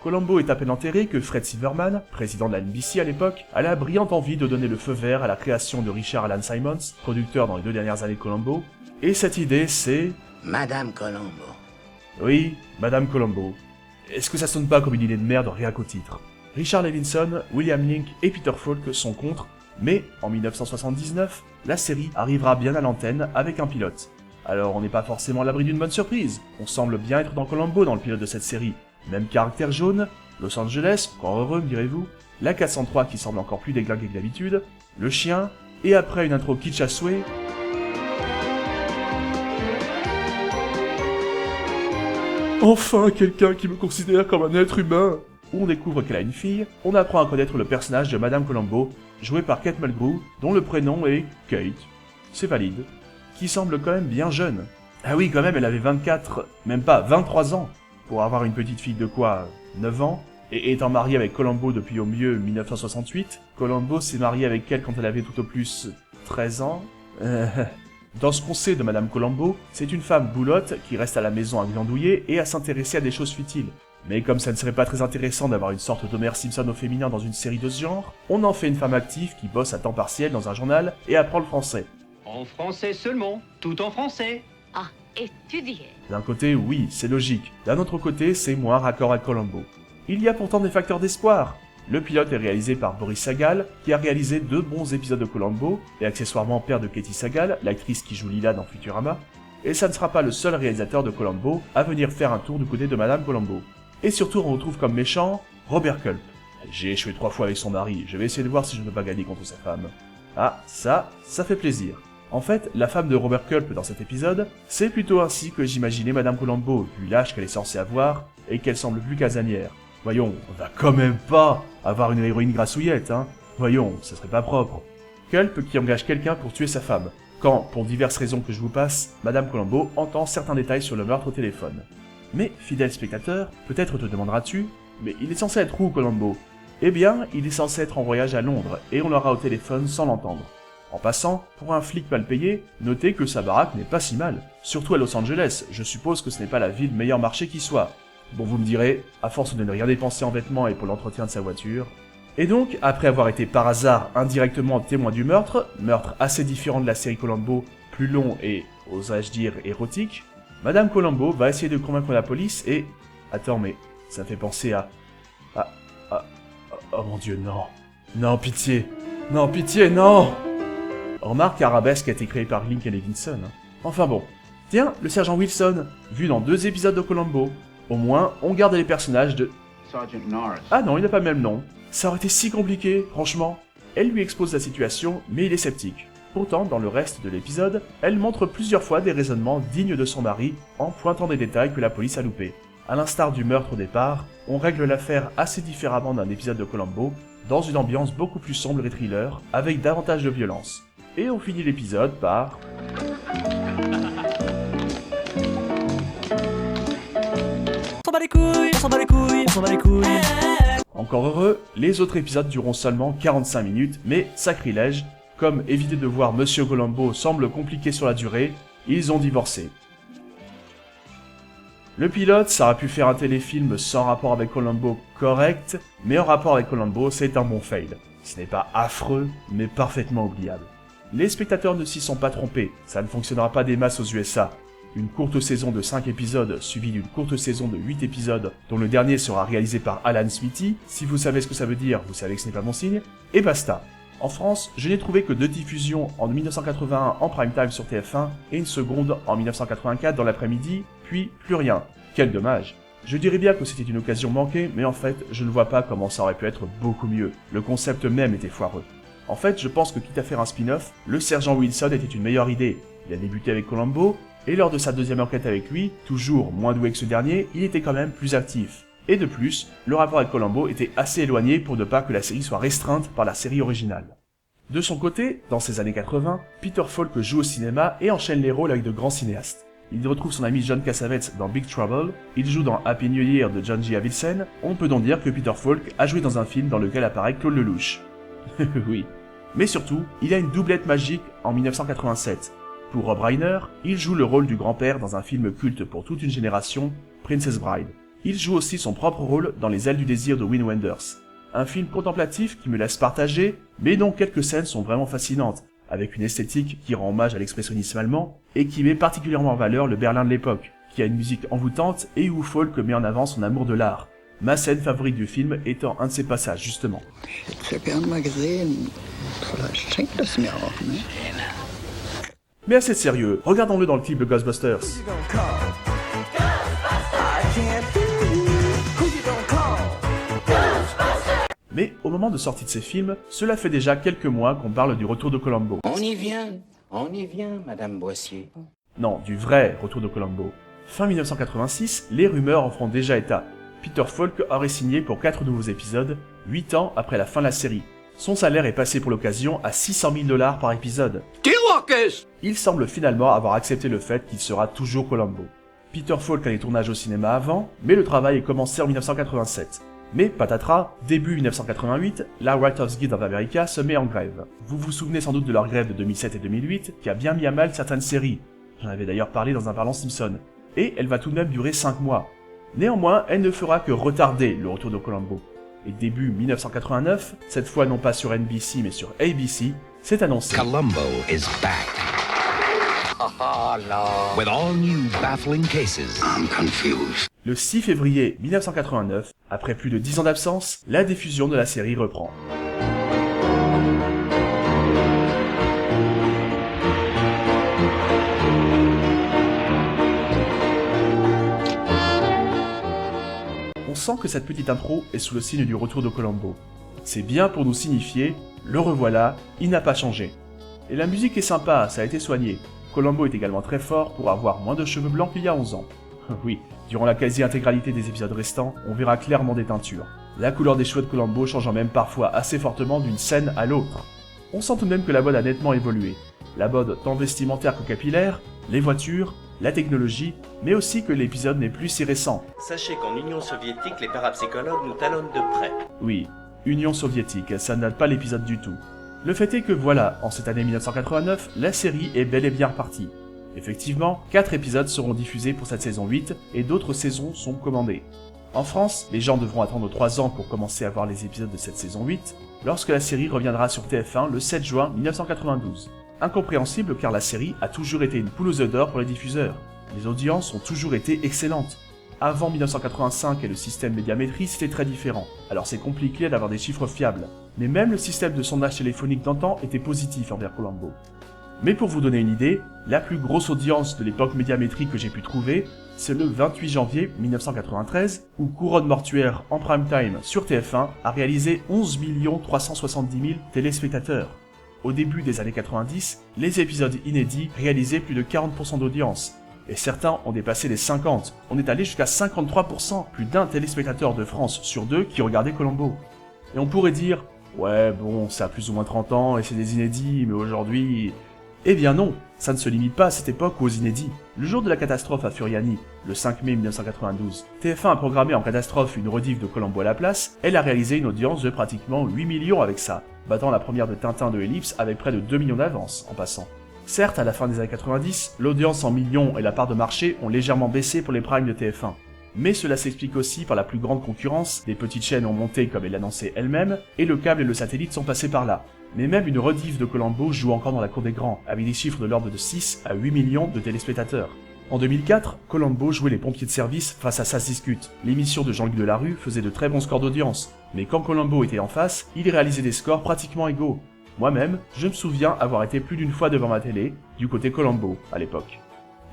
Columbo est à peine enterré que Fred Silverman, président de la NBC à l'époque, a la brillante envie de donner le feu vert à la création de Richard Alan Simons, producteur dans les 2 dernières années de Columbo, et cette idée c'est... Madame Columbo. Oui, Madame Columbo. Est-ce que ça sonne pas comme une idée de merde rien qu'au titre? Richard Levinson, William Link et Peter Falk sont contre, mais en 1979, la série arrivera bien à l'antenne avec un pilote. Alors on n'est pas forcément à l'abri d'une bonne surprise, on semble bien être dans Columbo dans le pilote de cette série. Même caractère jaune, Los Angeles, encore heureux me direz-vous, la 403 qui semble encore plus déglinguée que d'habitude, le chien, et après une intro kitsch à souhait... Enfin quelqu'un qui me considère comme un être humain! Où on découvre qu'elle a une fille, on apprend à connaître le personnage de Madame Columbo, joué par Kate Mulgrew, dont le prénom est Kate. C'est valide. Qui semble quand même bien jeune. Ah oui, quand même, elle avait 24, même pas 23 ans, pour avoir une petite fille de quoi, 9 ans, et étant mariée avec Columbo depuis au mieux 1968, Columbo s'est marié avec elle quand elle avait tout au plus 13 ans. Dans ce qu'on sait de Madame Columbo, c'est une femme boulotte qui reste à la maison à glandouiller et à s'intéresser à des choses futiles. Mais comme ça ne serait pas très intéressant d'avoir une sorte d'Homer Simpson au féminin dans une série de ce genre, on en fait une femme active qui bosse à temps partiel dans un journal et apprend le français. En français seulement, tout en français. Ah, étudier. D'un côté, oui, c'est logique. D'un autre côté, c'est moins raccord à Columbo. Il y a pourtant des facteurs d'espoir. Le pilote est réalisé par Boris Sagal, qui a réalisé 2 bons épisodes de Columbo, et accessoirement père de Katie Sagal, l'actrice qui joue Lila dans Futurama, et ça ne sera pas le seul réalisateur de Columbo à venir faire un tour du côté de Madame Columbo. Et surtout, on retrouve comme méchant Robert Culp. J'ai échoué 3 fois avec son mari, je vais essayer de voir si je ne peux pas gagner contre sa femme. Ah, ça fait plaisir. En fait, la femme de Robert Culp dans cet épisode, c'est plutôt ainsi que j'imaginais Madame Columbo, vu l'âge qu'elle est censée avoir, et qu'elle semble plus casanière. Voyons, on va quand même pas avoir une héroïne grassouillette, hein. Voyons, ça serait pas propre. Culp qui engage quelqu'un pour tuer sa femme, quand, pour diverses raisons que je vous passe, Madame Columbo entend certains détails sur le meurtre au téléphone. Mais, fidèle spectateur, peut-être te demanderas-tu, mais il est censé être où Columbo? Eh bien, il est censé être en voyage à Londres, et on l'aura au téléphone sans l'entendre. En passant, pour un flic mal payé, notez que sa baraque n'est pas si mal, surtout à Los Angeles, je suppose que ce n'est pas la ville meilleur marché qui soit. Bon, vous me direz, à force de ne rien dépenser en vêtements et pour l'entretien de sa voiture... Et donc, après avoir été par hasard indirectement témoin du meurtre assez différent de la série Columbo, plus long et, oserais-je dire, érotique, Madame Columbo va essayer de convaincre la police et... Attends, mais ça me fait penser à... Oh mon dieu, non. Non, pitié. Non, pitié, non. Remarque, Arabesque a été créé par Link et Levinson. Enfin bon. Tiens, le sergent Wilson, vu dans 2 épisodes de Columbo. Au moins, on garde les personnages de... Sergeant Norris. Ah non, il n'a pas le même nom. Ça aurait été si compliqué, franchement. Elle lui expose la situation, mais il est sceptique. Pourtant, dans le reste de l'épisode, elle montre plusieurs fois des raisonnements dignes de son mari, en pointant des détails que la police a loupés. À l'instar du meurtre au départ, on règle l'affaire assez différemment d'un épisode de Columbo, dans une ambiance beaucoup plus sombre et thriller, avec davantage de violence. Et on finit l'épisode par... On s'en bat les couilles, on s'en bat les couilles, on s'en bat les couilles. Encore heureux, les autres épisodes dureront seulement 45 minutes, mais sacrilège, comme éviter de voir Monsieur Columbo semble compliqué sur la durée, ils ont divorcé. Le pilote, ça aurait pu faire un téléfilm sans rapport avec Columbo correct, mais en rapport avec Columbo, c'est un bon fail. Ce n'est pas affreux, mais parfaitement oubliable. Les spectateurs ne s'y sont pas trompés, ça ne fonctionnera pas des masses aux USA. Une courte saison de 5 épisodes suivie d'une courte saison de 8 épisodes dont le dernier sera réalisé par Alan Smithy, si vous savez ce que ça veut dire, vous savez que ce n'est pas bon signe, et basta. En France, je n'ai trouvé que 2 diffusions en 1981 en prime time sur TF1 et une seconde en 1984 dans l'après-midi, puis plus rien. Quel dommage. Je dirais bien que c'était une occasion manquée, mais en fait, je ne vois pas comment ça aurait pu être beaucoup mieux. Le concept même était foireux. En fait, je pense que quitte à faire un spin-off, le sergent Wilson était une meilleure idée. Il a débuté avec Columbo, et lors de sa 2e enquête avec lui, toujours moins doué que ce dernier, il était quand même plus actif. Et de plus, le rapport avec Columbo était assez éloigné pour ne pas que la série soit restreinte par la série originale. De son côté, dans ces années 80, Peter Falk joue au cinéma et enchaîne les rôles avec de grands cinéastes. Il retrouve son ami John Cassavetes dans Big Trouble, il joue dans Happy New Year de John G. Avildsen, on peut donc dire que Peter Falk a joué dans un film dans lequel apparaît Claude Lelouch. Oui. Mais surtout, il a une doublette magique en 1987. Pour Rob Reiner, il joue le rôle du grand-père dans un film culte pour toute une génération, Princess Bride. Il joue aussi son propre rôle dans Les Ailes du désir de Wim Wenders. Un film contemplatif qui me laisse partager, mais dont quelques scènes sont vraiment fascinantes, avec une esthétique qui rend hommage à l'expressionnisme allemand, et qui met particulièrement en valeur le Berlin de l'époque, qui a une musique envoûtante et où Falk met en avant son amour de l'art. Ma scène favorite du film étant un de ces passages, justement. Mais assez de sérieux, regardons-le dans le clip de Ghostbusters. Mais au moment de sortie de ces films, cela fait déjà quelques mois qu'on parle du retour de Columbo. On y vient, Madame Boissier. Non, du vrai retour de Columbo. Fin 1986, les rumeurs en feront déjà état. Peter Falk aurait signé pour 4 nouveaux épisodes, 8 ans après la fin de la série. Son salaire est passé pour l'occasion à 600 000 $ par épisode. Il semble finalement avoir accepté le fait qu'il sera toujours Columbo. Peter Falk a les tournages au cinéma avant, mais le travail est commencé en 1987. Mais patatras, début 1988, la Writers Guild of America se met en grève. Vous vous souvenez sans doute de leur grève de 2007 et 2008, qui a bien mis à mal certaines séries. J'en avais d'ailleurs parlé dans un parlant Simpson. Et elle va tout de même durer 5 mois. Néanmoins, elle ne fera que retarder le retour de Columbo. Et début 1989, cette fois non pas sur NBC mais sur ABC, c'est annoncé. Columbo is back. With all new baffling cases. I'm confused. Le 6 février 1989, après plus de 10 ans d'absence, la diffusion de la série reprend. On sent que cette petite intro est sous le signe du retour de Columbo. C'est bien pour nous signifier, le revoilà, il n'a pas changé. Et la musique est sympa, ça a été soigné. Columbo est également très fort pour avoir moins de cheveux blancs qu'il y a 11 ans. Oui, durant la quasi-intégralité des épisodes restants, on verra clairement des teintures. La couleur des cheveux de Columbo changeant même parfois assez fortement d'une scène à l'autre. On sent tout de même que la mode a nettement évolué. La mode tant vestimentaire que capillaire, les voitures, la technologie, mais aussi que l'épisode n'est plus si récent. Sachez qu'en Union soviétique, les parapsychologues nous talonnent de près. Oui, Union soviétique, ça ne date pas l'épisode du tout. Le fait est que voilà, en cette année 1989, la série est bel et bien repartie. Effectivement, 4 épisodes seront diffusés pour cette saison 8 et d'autres saisons sont commandées. En France, les gens devront attendre 3 ans pour commencer à voir les épisodes de cette saison 8, lorsque la série reviendra sur TF1 le 7 juin 1992. Incompréhensible car la série a toujours été une poule aux œufs d'or pour les diffuseurs. Les audiences ont toujours été excellentes. Avant 1985 et le système médiamétrie, c'était très différent, alors c'est compliqué d'avoir des chiffres fiables. Mais même le système de sondage téléphonique d'antan était positif envers Columbo. Mais pour vous donner une idée, la plus grosse audience de l'époque médiamétrie que j'ai pu trouver, c'est le 28 janvier 1993, où Couronne mortuaire en prime time sur TF1 a réalisé 11 370 000 téléspectateurs. Au début des années 90, les épisodes inédits réalisaient plus de 40% d'audience, et certains ont dépassé les 50, on est allé jusqu'à 53%, plus d'un téléspectateur de France sur 2 qui regardait Columbo. Et on pourrait dire, ouais bon, ça a plus ou moins 30 ans et c'est des inédits, mais aujourd'hui... Eh bien non, ça ne se limite pas à cette époque aux inédits. Le jour de la catastrophe à Furiani, le 5 mai 1992, TF1 a programmé en catastrophe une rediff de Columbo à la place, elle a réalisé une audience de pratiquement 8 millions avec ça, battant la première de Tintin de Ellipse avec près de 2 millions d'avance, en passant. Certes, à la fin des années 90, l'audience en millions et la part de marché ont légèrement baissé pour les primes de TF1. Mais cela s'explique aussi par la plus grande concurrence, des petites chaînes ont monté comme elle l'annonçait elle-même, et le câble et le satellite sont passés par là. Mais même une rediff de Columbo joue encore dans la cour des grands, avec des chiffres de l'ordre de 6 à 8 millions de téléspectateurs. En 2004, Columbo jouait les pompiers de service face à Ça se discute. L'émission de Jean-Luc Delarue faisait de très bons scores d'audience, mais quand Columbo était en face, il réalisait des scores pratiquement égaux. Moi-même, je me souviens avoir été plus d'une fois devant ma télé, du côté Columbo, à l'époque.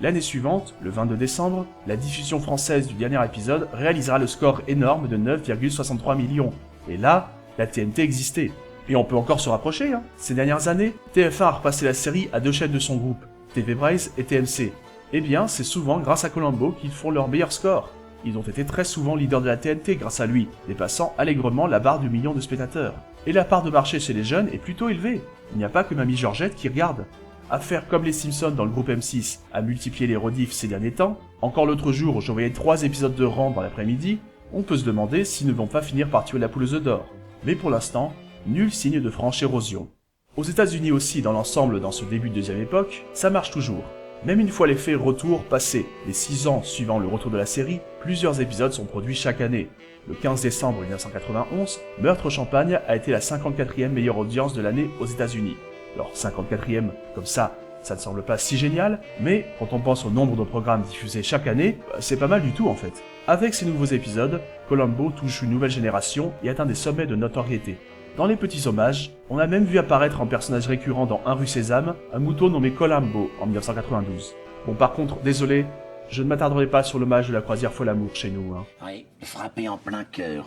L'année suivante, le 22 décembre, la diffusion française du dernier épisode réalisera le score énorme de 9,63 millions. Et là, la TNT existait. Et on peut encore se rapprocher, hein. Ces dernières années, TF1 a repassé la série à 2 chaînes de son groupe, TV Braze et TMC. Eh bien, c'est souvent grâce à Columbo qu'ils font leur meilleur score. Ils ont été très souvent leaders de la TNT grâce à lui, dépassant allègrement la barre du million de spectateurs. Et la part de marché chez les jeunes est plutôt élevée. Il n'y a pas que Mamie Georgette qui regarde. À faire comme les Simpsons dans le groupe M6, à multiplier les rediffs ces derniers temps, encore l'autre jour je voyais 3 épisodes de rang dans l'après-midi, on peut se demander s'ils ne vont pas finir par tuer la poule aux œufs d'or. Mais pour l'instant, nul signe de franche érosion. Aux États-Unis aussi, dans l'ensemble, dans ce début de deuxième époque, ça marche toujours. Même une fois l'effet retour passé, les 6 ans suivant le retour de la série, plusieurs épisodes sont produits chaque année. Le 15 décembre 1991, Meurtre Champagne a été la 54e meilleure audience de l'année aux États-Unis. Alors 54e, comme ça ne semble pas si génial, mais quand on pense au nombre de programmes diffusés chaque année, c'est pas mal du tout en fait. Avec ces nouveaux épisodes, Columbo touche une nouvelle génération et atteint des sommets de notoriété. Dans les petits hommages, on a même vu apparaître en personnage récurrent dans Un rue Sésame, un mouton nommé Columbo en 1992. Bon par contre, désolé, je ne m'attarderai pas sur l'hommage de la croisière Folle Amour chez nous. Oui, frappé en plein cœur.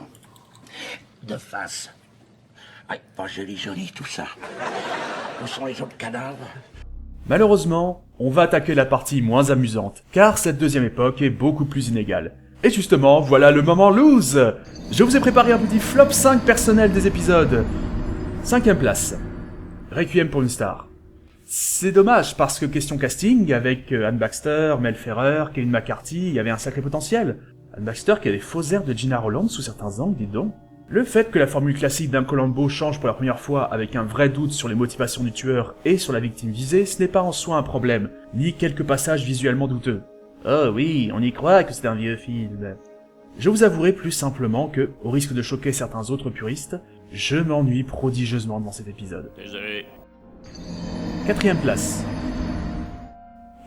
De face. Oui, pas joli tout ça. Où sont les autres cadavres? Malheureusement, on va attaquer la partie moins amusante, car cette deuxième époque est beaucoup plus inégale. Et justement, voilà le moment lose! Je vous ai préparé un petit flop 5 personnel des épisodes. 5ème place. Requiem pour une star. C'est dommage, parce que question casting, avec Anne Baxter, Mel Ferrer, Kevin McCarthy, il y avait un sacré potentiel. Anne Baxter qui a des faux airs de Gina Rowland sous certains angles, dis donc. Le fait que la formule classique d'un Columbo change pour la première fois avec un vrai doute sur les motivations du tueur et sur la victime visée, ce n'est pas en soi un problème, ni quelques passages visuellement douteux. Oh oui, on y croit que c'est un vieux film. Je vous avouerai plus simplement que, au risque de choquer certains autres puristes, je m'ennuie prodigieusement dans cet épisode. Désolé. 4ème place.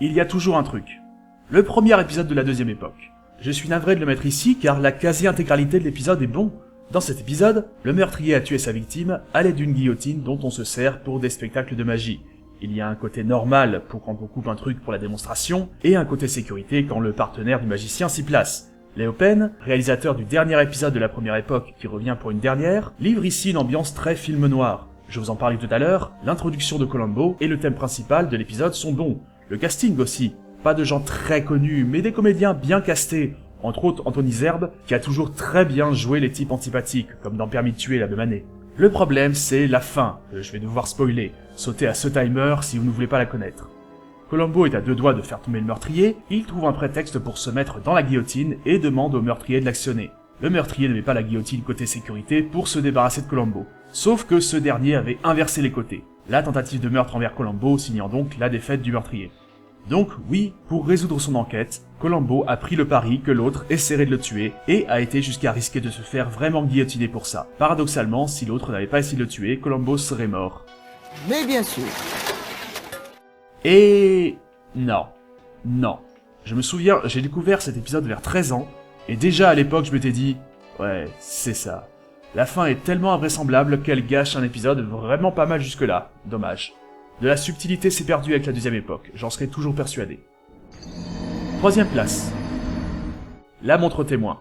Il y a toujours un truc. Le premier épisode de la deuxième époque. Je suis navré de le mettre ici car la quasi-intégralité de l'épisode est bon. Dans cet épisode, le meurtrier a tué sa victime à l'aide d'une guillotine dont on se sert pour des spectacles de magie. Il y a un côté normal pour quand on coupe un truc pour la démonstration, et un côté sécurité quand le partenaire du magicien s'y place. Leo Penn, réalisateur du dernier épisode de la première époque qui revient pour une dernière, livre ici une ambiance très film noir. Je vous en parlais tout à l'heure, l'introduction de Columbo et le thème principal de l'épisode sont bons. Le casting aussi, pas de gens très connus, mais des comédiens bien castés, entre autres Anthony Zerbe, qui a toujours très bien joué les types antipathiques, comme dans Permis de tuer la même année. Le problème, c'est la fin, que je vais devoir spoiler. Sautez à ce timer si vous ne voulez pas la connaître. Columbo est à 2 doigts de faire tomber le meurtrier, il trouve un prétexte pour se mettre dans la guillotine et demande au meurtrier de l'actionner. Le meurtrier ne met pas la guillotine côté sécurité pour se débarrasser de Columbo. Sauf que ce dernier avait inversé les côtés. La tentative de meurtre envers Columbo signant donc la défaite du meurtrier. Donc oui, pour résoudre son enquête, Columbo a pris le pari que l'autre essaierait de le tuer et a été jusqu'à risquer de se faire vraiment guillotiner pour ça. Paradoxalement, si l'autre n'avait pas essayé de le tuer, Columbo serait mort. Mais bien sûr. Et... non. Je me souviens, j'ai découvert cet épisode vers 13 ans, et déjà à l'époque je m'étais dit, ouais, c'est ça. La fin est tellement invraisemblable qu'elle gâche un épisode vraiment pas mal jusque-là, dommage. De la subtilité s'est perdue avec la deuxième époque, j'en serais toujours persuadé. 3ème place. La montre témoin.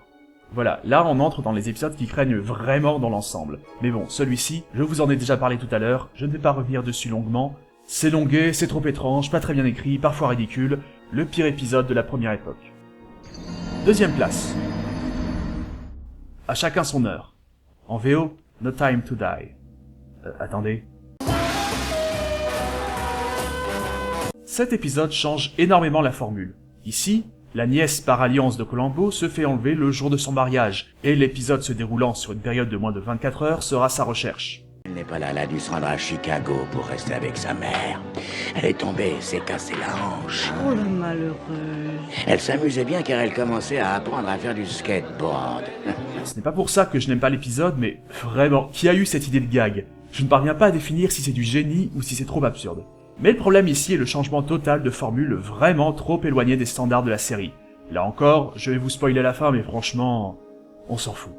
Voilà, là on entre dans les épisodes qui craignent vraiment dans l'ensemble. Mais bon, celui-ci, je vous en ai déjà parlé tout à l'heure, je ne vais pas revenir dessus longuement. C'est longué, c'est trop étrange, pas très bien écrit, parfois ridicule, le pire épisode de la première époque. 2ème place. À chacun son heure. En VO, No Time to Die. Attendez. Cet épisode change énormément la formule. Ici, la nièce par alliance de Columbo se fait enlever le jour de son mariage, et l'épisode se déroulant sur une période de moins de 24 heures sera sa recherche. Elle n'est pas là, elle a dû se rendre à Chicago pour rester avec sa mère. Elle est tombée, s'est cassé la hanche. Oh la malheureuse. Elle s'amusait bien car elle commençait à apprendre à faire du skateboard. Ce n'est pas pour ça que je n'aime pas l'épisode, mais vraiment, qui a eu cette idée de gag? Je ne parviens pas à définir si c'est du génie ou si c'est trop absurde. Mais le problème ici est le changement total de formule vraiment trop éloigné des standards de la série. Là encore, je vais vous spoiler la fin, mais franchement, on s'en fout.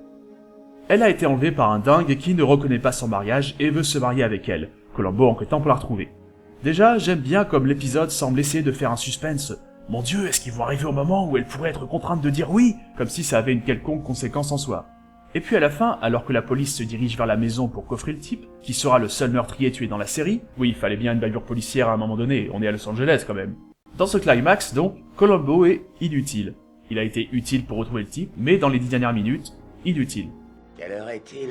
Elle a été enlevée par un dingue qui ne reconnaît pas son mariage et veut se marier avec elle, Columbo enquêtant pour la retrouver. Déjà, j'aime bien comme l'épisode semble essayer de faire un suspense. Mon Dieu, est-ce qu'ils vont arriver au moment où elle pourrait être contrainte de dire oui, comme si ça avait une quelconque conséquence en soi. Et puis à la fin, alors que la police se dirige vers la maison pour coffrer le type, qui sera le seul meurtrier tué dans la série, oui, il fallait bien une bavure policière à un moment donné, on est à Los Angeles quand même. Dans ce climax, donc, Columbo est inutile. Il a été utile pour retrouver le type, mais dans les 10 dernières minutes, inutile. Quelle heure est-il?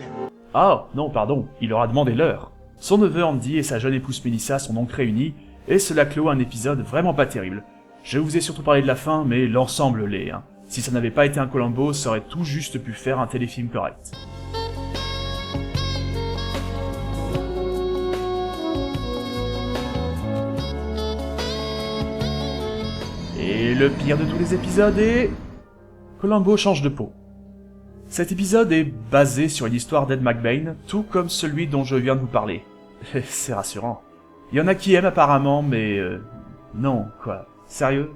Ah, non, pardon, il leur a demandé l'heure. Son neveu Andy et sa jeune épouse Melissa sont donc réunis, et cela clôt un épisode vraiment pas terrible. Je vous ai surtout parlé de la fin, mais l'ensemble l'est, hein. Si ça n'avait pas été un Columbo, ça aurait tout juste pu faire un téléfilm correct. le pire de tous les épisodes est... Columbo change de peau. Cet épisode est basé sur une histoire d'Ed McBain, tout comme celui dont je viens de vous parler. C'est rassurant. Il y en a qui aiment apparemment, mais... non, quoi. Sérieux ?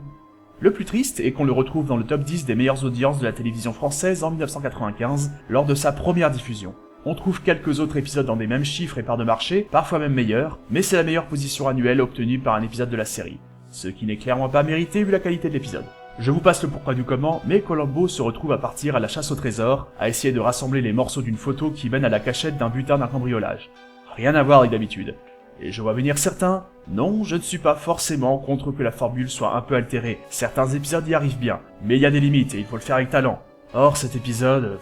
Le plus triste est qu'on le retrouve dans le top 10 des meilleures audiences de la télévision française en 1995, lors de sa première diffusion. On trouve quelques autres épisodes dans des mêmes chiffres et parts de marché, parfois même meilleurs, mais c'est la meilleure position annuelle obtenue par un épisode de la série. Ce qui n'est clairement pas mérité vu la qualité de l'épisode. Je vous passe le pourquoi du comment, mais Columbo se retrouve à partir à la chasse au trésor, à essayer de rassembler les morceaux d'une photo qui mène à la cachette d'un butin d'un cambriolage. Rien à voir avec d'habitude. Et je vois venir certains, non, je ne suis pas forcément contre que la formule soit un peu altérée, certains épisodes y arrivent bien, mais il y a des limites et il faut le faire avec talent. Or cet épisode,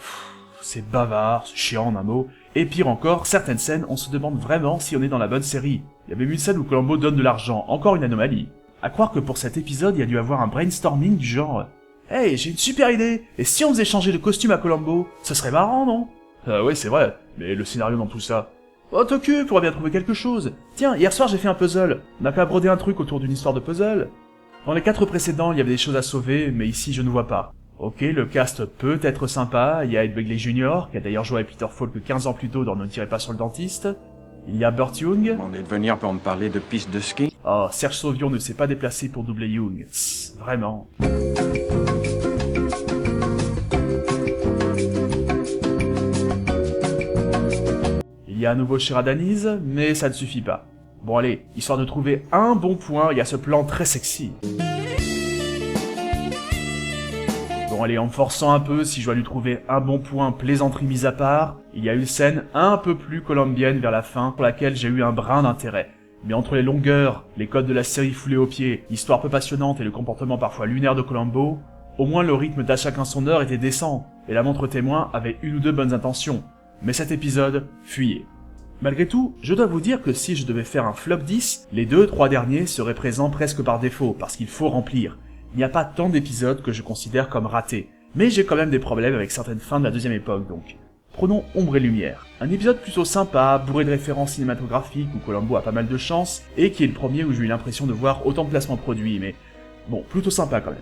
c'est bavard, c'est chiant en un mot, et pire encore, certaines scènes, on se demande vraiment si on est dans la bonne série. Il y a même une scène où Columbo donne de l'argent, encore une anomalie. À croire que pour cet épisode, il y a dû avoir un brainstorming du genre « Hey, j'ai une super idée, et si on faisait changer de costume à Columbo, ce serait marrant, non ?» Ouais, c'est vrai, mais le scénario dans tout ça... Oh, t'occupe, on va bien trouver quelque chose. Tiens, hier soir j'ai fait un puzzle. On n'a qu'à broder un truc autour d'une histoire de puzzle. Dans les 4 précédents, il y avait des choses à sauver, mais ici je ne vois pas. Ok, le cast peut être sympa, il y a Ed Begley Jr., qui a d'ailleurs joué avec Peter Falk 15 ans plus tôt dans Ne tirez pas sur le dentiste. Il y a Burt Young. Demandez de venir pour me parler de piste de ski. Oh, Serge Sauvion ne s'est pas déplacé pour doubler Young. Vraiment. Il y a à nouveau Shira Daniz, mais ça ne suffit pas. Bon allez, histoire de trouver un bon point, il y a ce plan très sexy. Bon allez, en me forçant un peu, si je dois lui trouver un bon point, plaisanterie mise à part, il y a une scène un peu plus colombienne vers la fin, pour laquelle j'ai eu un brin d'intérêt. Mais entre les longueurs, les codes de la série foulés aux pieds, l'histoire peu passionnante et le comportement parfois lunaire de Columbo, au moins le rythme d'À chacun son heure était décent, et la montre témoin avait une ou deux bonnes intentions. Mais cet épisode, fuyez. Malgré tout, je dois vous dire que si je devais faire un flop 10, les 2-3 derniers seraient présents presque par défaut, parce qu'il faut remplir. Il n'y a pas tant d'épisodes que je considère comme ratés, mais j'ai quand même des problèmes avec certaines fins de la deuxième époque donc. Prenons Ombre et Lumière, un épisode plutôt sympa, bourré de références cinématographiques où Columbo a pas mal de chance, et qui est le premier où j'ai eu l'impression de voir autant de placements produits, mais bon, plutôt sympa quand même.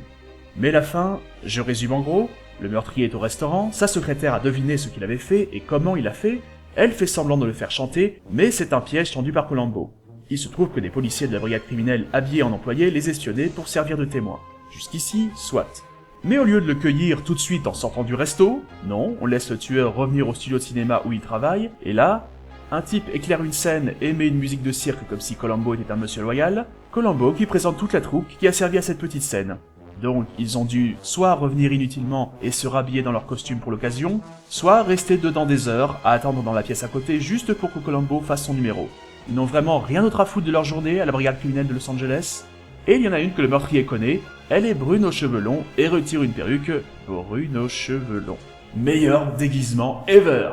Mais la fin, je résume en gros, le meurtrier est au restaurant, sa secrétaire a deviné ce qu'il avait fait et comment il a fait, elle fait semblant de le faire chanter, mais c'est un piège tendu par Columbo. Il se trouve que des policiers de la brigade criminelle habillés en employés les espionnaient pour servir de témoins. Jusqu'ici, soit. Mais au lieu de le cueillir tout de suite en sortant du resto, non, on laisse le tueur revenir au studio de cinéma où il travaille, et là, un type éclaire une scène et met une musique de cirque comme si Columbo était un monsieur loyal, Columbo qui présente toute la troupe qui a servi à cette petite scène. Donc ils ont dû soit revenir inutilement et se rhabiller dans leur costume pour l'occasion, soit rester dedans des heures à attendre dans la pièce à côté juste pour que Columbo fasse son numéro. Ils n'ont vraiment rien d'autre à foutre de leur journée à la brigade criminelle de Los Angeles. Et il y en a une que le meurtrier connaît, elle est brune aux cheveux longs et retire une perruque brune aux cheveux longs. Meilleur déguisement ever!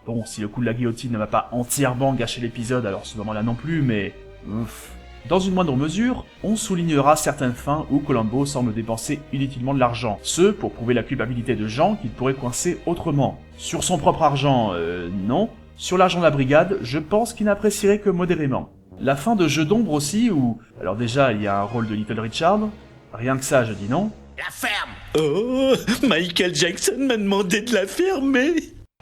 Bon, si le coup de la guillotine ne m'a pas entièrement gâché l'épisode, alors ce moment-là non plus, mais... ouf. Dans une moindre mesure, on soulignera certaines fins où Columbo semble dépenser inutilement de l'argent, ce pour prouver la culpabilité de gens qu'il pourrait coincer autrement. Sur son propre argent, non. Sur l'argent de la brigade, je pense qu'il n'apprécierait que modérément. La fin de Jeu d'ombre aussi, où... alors déjà, il y a un rôle de Little Richard, rien que ça, je dis non. La ferme! Oh, Michael Jackson m'a demandé de la fermer.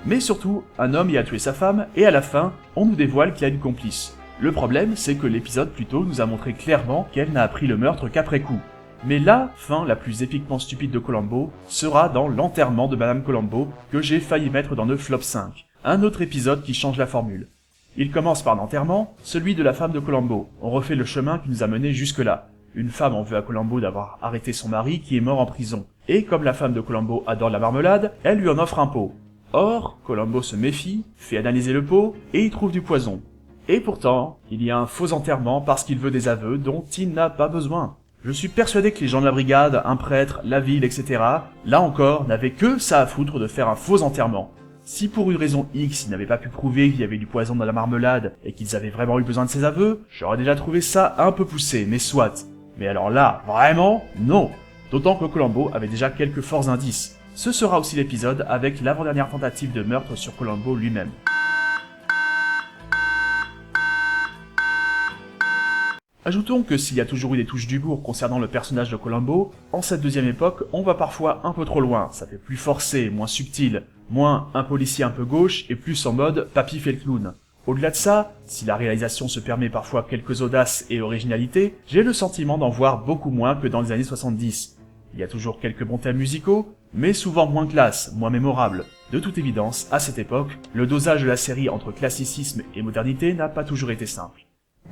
Mais surtout, un homme y a tué sa femme, et à la fin, on nous dévoile qu'il a une complice. Le problème, c'est que l'épisode plus tôt nous a montré clairement qu'elle n'a appris le meurtre qu'après coup. Mais la fin la plus épiquement stupide de Columbo sera dans l'enterrement de Madame Columbo que j'ai failli mettre dans le flop 5. Un autre épisode qui change la formule. Il commence par l'enterrement, celui de la femme de Columbo. On refait le chemin qui nous a menés jusque-là. Une femme en veut à Columbo d'avoir arrêté son mari qui est mort en prison. Et comme la femme de Columbo adore la marmelade, elle lui en offre un pot. Or, Columbo se méfie, fait analyser le pot, et y trouve du poison. Et pourtant, il y a un faux enterrement parce qu'il veut des aveux dont il n'a pas besoin. Je suis persuadé que les gens de la brigade, un prêtre, la ville, etc., là encore, n'avaient que ça à foutre de faire un faux enterrement. Si pour une raison X, ils n'avaient pas pu prouver qu'il y avait du poison dans la marmelade et qu'ils avaient vraiment eu besoin de ces aveux, j'aurais déjà trouvé ça un peu poussé, mais soit. Mais alors là, vraiment, non. D'autant que Columbo avait déjà quelques forts indices. Ce sera aussi l'épisode avec l'avant-dernière tentative de meurtre sur Columbo lui-même. Ajoutons que s'il y a toujours eu des touches d'humour concernant le personnage de Columbo, en cette deuxième époque, on va parfois un peu trop loin, ça fait plus forcé, moins subtil, moins un policier un peu gauche et plus en mode papy fait le clown. Au-delà de ça, si la réalisation se permet parfois quelques audaces et originalités, j'ai le sentiment d'en voir beaucoup moins que dans les années 70. Il y a toujours quelques bons thèmes musicaux, mais souvent moins classe, moins mémorables. De toute évidence, à cette époque, le dosage de la série entre classicisme et modernité n'a pas toujours été simple.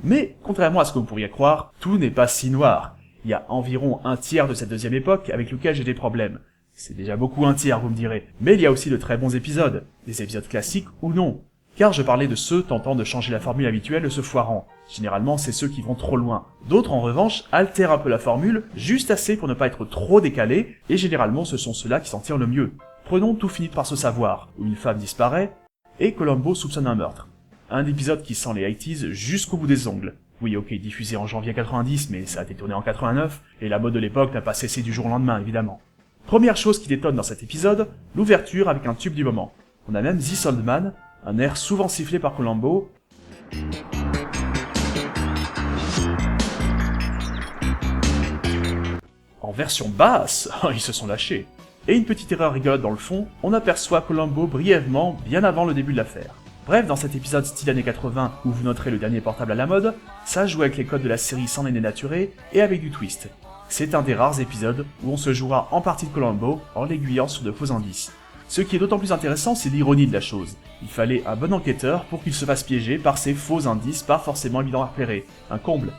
Mais, contrairement à ce que vous pourriez croire, tout n'est pas si noir. Il y a environ un tiers de cette deuxième époque avec lequel j'ai des problèmes. C'est déjà beaucoup un tiers, vous me direz. Mais il y a aussi de très bons épisodes. Des épisodes classiques ou non. Car je parlais de ceux tentant de changer la formule habituelle de se foirant. Généralement, c'est ceux qui vont trop loin. D'autres, en revanche, altèrent un peu la formule, juste assez pour ne pas être trop décalés, et généralement ce sont ceux-là qui s'en tirent le mieux. Prenons Tout finit par se savoir, où une femme disparaît, et Columbo soupçonne un meurtre. Un épisode qui sent les 80s jusqu'au bout des ongles. Oui, ok, diffusé en janvier 90, mais ça a été tourné en 89, et la mode de l'époque n'a pas cessé du jour au lendemain, évidemment. Première chose qui détonne dans cet épisode, l'ouverture avec un tube du moment. On a même This Old Man, un air souvent sifflé par Columbo. En version basse, ils se sont lâchés. Et une petite erreur rigolote dans le fond, on aperçoit Columbo brièvement bien avant le début de l'affaire. Bref, dans cet épisode style années 80 où vous noterez le dernier portable à la mode, ça joue avec les codes de la série sans les dénaturer et avec du twist. C'est un des rares épisodes où on se jouera en partie de Columbo en l'aiguillant sur de faux indices. Ce qui est d'autant plus intéressant, c'est l'ironie de la chose. Il fallait un bon enquêteur pour qu'il se fasse piéger par ces faux indices pas forcément évidents à repérer. Un comble.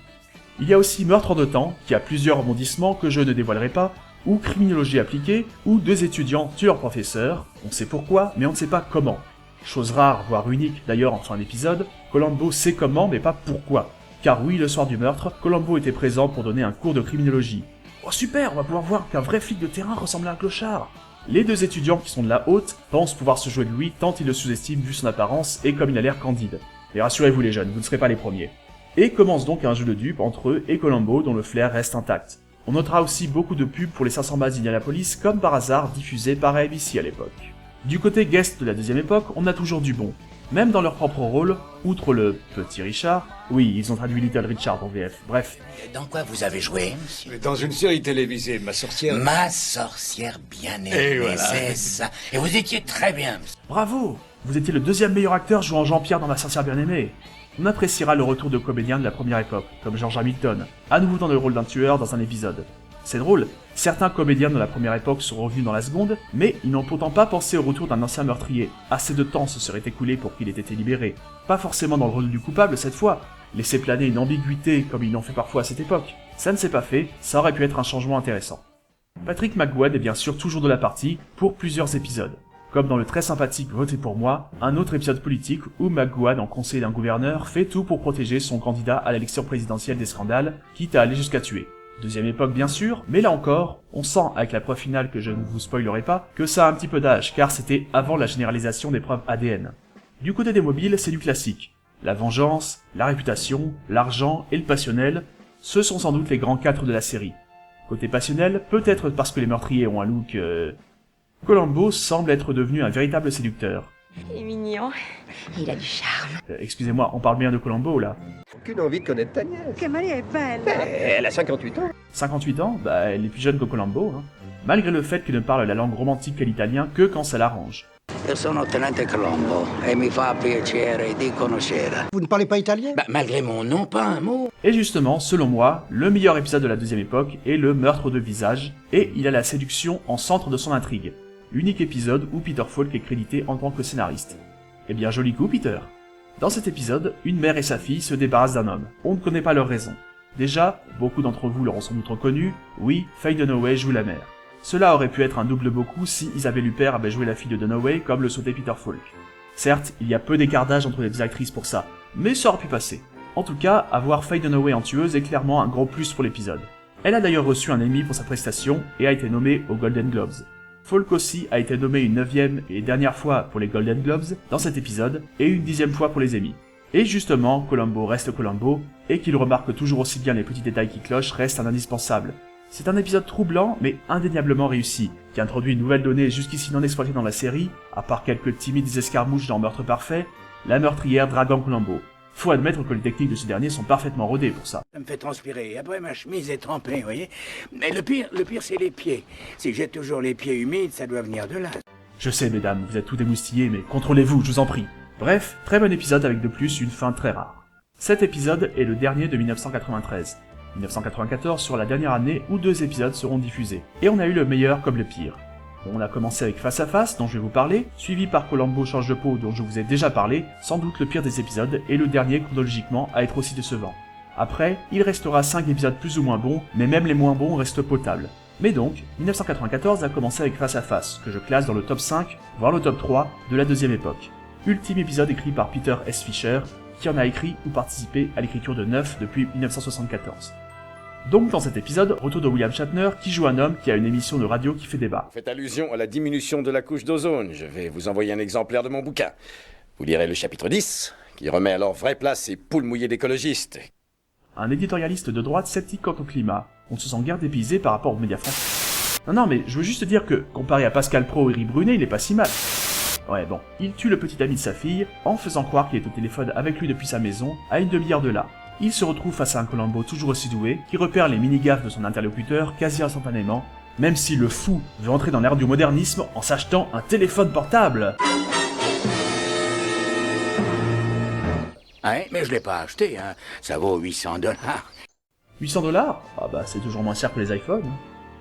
Il y a aussi Meurtre en deux temps, qui a plusieurs rebondissements que je ne dévoilerai pas, ou Criminologie appliquée, où deux étudiants tuent leur professeur, on sait pourquoi, mais on ne sait pas comment. Chose rare, voire unique d'ailleurs en fin d'épisode, Columbo sait comment mais pas pourquoi. Car oui, le soir du meurtre, Columbo était présent pour donner un cours de criminologie. Oh super, on va pouvoir voir qu'un vrai flic de terrain ressemble à un clochard. Les deux étudiants qui sont de la haute pensent pouvoir se jouer de lui tant ils le sous-estiment vu son apparence et comme il a l'air candide. Mais rassurez-vous les jeunes, vous ne serez pas les premiers. Et commence donc un jeu de dupes entre eux et Columbo dont le flair reste intact. On notera aussi beaucoup de pubs pour les 500 bases d'Indianapolis comme par hasard diffusées par ABC à l'époque. Du côté guest de la deuxième époque, on a toujours du bon. Même dans leur propre rôle, outre le petit Richard, oui, ils ont traduit Little Richard en VF, bref. Dans quoi vous avez joué, monsieur? Dans une série télévisée, Ma sorcière. Ma sorcière bien-aimée, Et voilà. c'est ça. Et vous étiez très bien, monsieur. Bravo! Vous étiez le deuxième meilleur acteur jouant Jean-Pierre dans Ma sorcière bien-aimée. On appréciera le retour de comédiens de la première époque, comme George Hamilton, à nouveau dans le rôle d'un tueur dans un épisode. C'est drôle, certains comédiens de la première époque sont revenus dans la seconde, mais ils n'ont pourtant pas pensé au retour d'un ancien meurtrier. Assez de temps se serait écoulé pour qu'il ait été libéré. Pas forcément dans le rôle du coupable cette fois, laisser planer une ambiguïté comme ils l'ont fait parfois à cette époque. Ça ne s'est pas fait, ça aurait pu être un changement intéressant. Patrick McGowan est bien sûr toujours de la partie, pour plusieurs épisodes. Comme dans le très sympathique Votez pour moi, un autre épisode politique où McGowan, en conseiller d'un gouverneur, fait tout pour protéger son candidat à l'élection présidentielle des scandales, quitte à aller jusqu'à tuer. Deuxième époque bien sûr, mais là encore, on sent avec la preuve finale que je ne vous spoilerai pas, que ça a un petit peu d'âge, car c'était avant la généralisation des preuves ADN. Du côté des mobiles, c'est du classique. La vengeance, la réputation, l'argent et le passionnel, ce sont sans doute les grands quatre de la série. Côté passionnel, peut-être parce que les meurtriers ont un look... Columbo semble être devenu un véritable séducteur. Il est mignon. Il a du charme. Excusez-moi, on parle bien de Columbo là. Aucune envie de connaître ta nièce. Que Marie est belle. Elle a 58 ans. 58 ans, bah elle est plus jeune que Columbo, hein. Malgré le fait qu'il ne parle la langue romantique qu'à l'italien que quand ça l'arrange. Io sono Tenente Colombo e mi fa piacere di conoscere. Vous ne parlez pas italien? Malgré mon nom, pas un mot. Et justement, selon moi, le meilleur épisode de la deuxième époque est le meurtre de visage, et il a la séduction en centre de son intrigue. L'unique épisode où Peter Falk est crédité en tant que scénariste. Eh bien joli coup Peter. Dans cet épisode, une mère et sa fille se débarrassent d'un homme. On ne connaît pas leur raison. Déjà, beaucoup d'entre vous l'auront sans doute reconnu, oui, Faye Dunaway joue la mère. Cela aurait pu être un double beaucoup si Isabelle Huppert avait joué la fille de Dunaway comme le souhaitait Peter Falk. Certes, il y a peu d'écart d'âge entre les deux actrices pour ça, mais ça aurait pu passer. En tout cas, avoir Faye Dunaway en tueuse est clairement un gros plus pour l'épisode. Elle a d'ailleurs reçu un Emmy pour sa prestation et a été nommée aux Golden Globes. Falk aussi a été nommé une 9e et dernière fois pour les Golden Globes dans cet épisode, et une 10e fois pour les Emmy. Et justement, Columbo reste Columbo, et qu'il remarque toujours aussi bien les petits détails qui clochent reste un indispensable. C'est un épisode troublant, mais indéniablement réussi, qui introduit une nouvelle donnée jusqu'ici non exploitée dans la série, à part quelques timides escarmouches dans Meurtre Parfait, la meurtrière draguant Columbo. Faut admettre que les techniques de ce dernier sont parfaitement rodées pour ça. Ça me fait transpirer. Après, ma chemise est trempée, vous voyez. Mais le pire, c'est les pieds. Si j'ai toujours les pieds humides, ça doit venir de là. Je sais, mesdames, vous êtes tout émoustillés, mais contrôlez-vous, je vous en prie. Bref, très bon épisode avec de plus une fin très rare. Cet épisode est le dernier de 1993. 1994 sur la dernière année où 2 épisodes seront diffusés. Et on a eu le meilleur comme le pire. On a commencé avec Face à Face, dont je vais vous parler, suivi par Columbo change de peau, dont je vous ai déjà parlé, sans doute le pire des épisodes, et le dernier chronologiquement à être aussi décevant. Après, il restera 5 épisodes plus ou moins bons, mais même les moins bons restent potables. Mais donc, 1994 a commencé avec Face à Face, que je classe dans le top 5, voire le top 3, de la deuxième époque. Ultime épisode écrit par Peter S. Fisher, qui en a écrit ou participé à l'écriture de 9 depuis 1974. Donc dans cet épisode, retour de William Shatner qui joue un homme qui a une émission de radio qui fait débat. Faites allusion à la diminution de la couche d'ozone. Je vais vous envoyer un exemplaire de mon bouquin. Vous lirez le chapitre 10, qui remet à leur vraie place ces poules mouillées d'écologistes. Un éditorialiste de droite sceptique quant au climat. On se sent guère dépaysé par rapport aux médias français. Non mais je veux juste dire que, comparé à Pascal Praud et Éric Brunet, il est pas si mal. Ouais bon, il tue le petit ami de sa fille, en faisant croire qu'il est au téléphone avec lui depuis sa maison, à une demi-heure de là. Il se retrouve face à un Columbo toujours aussi doué, qui repère les mini-gaffes de son interlocuteur quasi instantanément, même si le fou veut entrer dans l'ère du modernisme en s'achetant un téléphone portable. Ouais, mais je l'ai pas acheté, hein. Ça vaut $800. 800 $? Ah bah c'est toujours moins cher que les iPhones.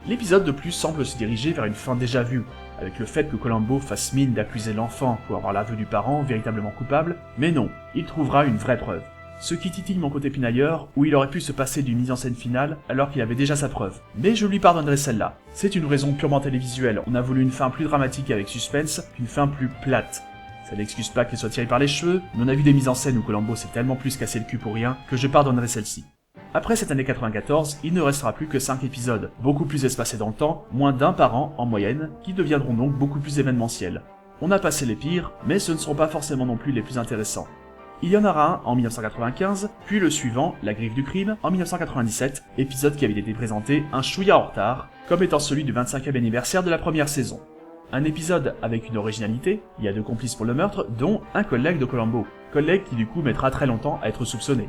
L'épisode de plus semble se diriger vers une fin déjà vue, avec le fait que Columbo fasse mine d'accuser l'enfant pour avoir l'aveu du parent véritablement coupable, mais non, il trouvera une vraie preuve. Ce qui titille mon côté pinailleur, où il aurait pu se passer d'une mise en scène finale alors qu'il avait déjà sa preuve. Mais je lui pardonnerai celle-là. C'est une raison purement télévisuelle, on a voulu une fin plus dramatique avec suspense qu'une fin plus plate. Ça n'excuse pas qu'il soit tiré par les cheveux, mais on a vu des mises en scène où Columbo s'est tellement plus cassé le cul pour rien que je pardonnerai celle-ci. Après cette année 94, il ne restera plus que 5 épisodes, beaucoup plus espacés dans le temps, moins d'un par an en moyenne, qui deviendront donc beaucoup plus événementiels. On a passé les pires, mais ce ne seront pas forcément non plus les plus intéressants. Il y en aura un en 1995, puis le suivant, La Griffe du Crime, en 1997, épisode qui avait été présenté un chouïa en retard, comme étant celui du 25e anniversaire de la première saison. Un épisode avec une originalité, il y a 2 complices pour le meurtre, dont un collègue de Columbo, collègue qui du coup mettra très longtemps à être soupçonné.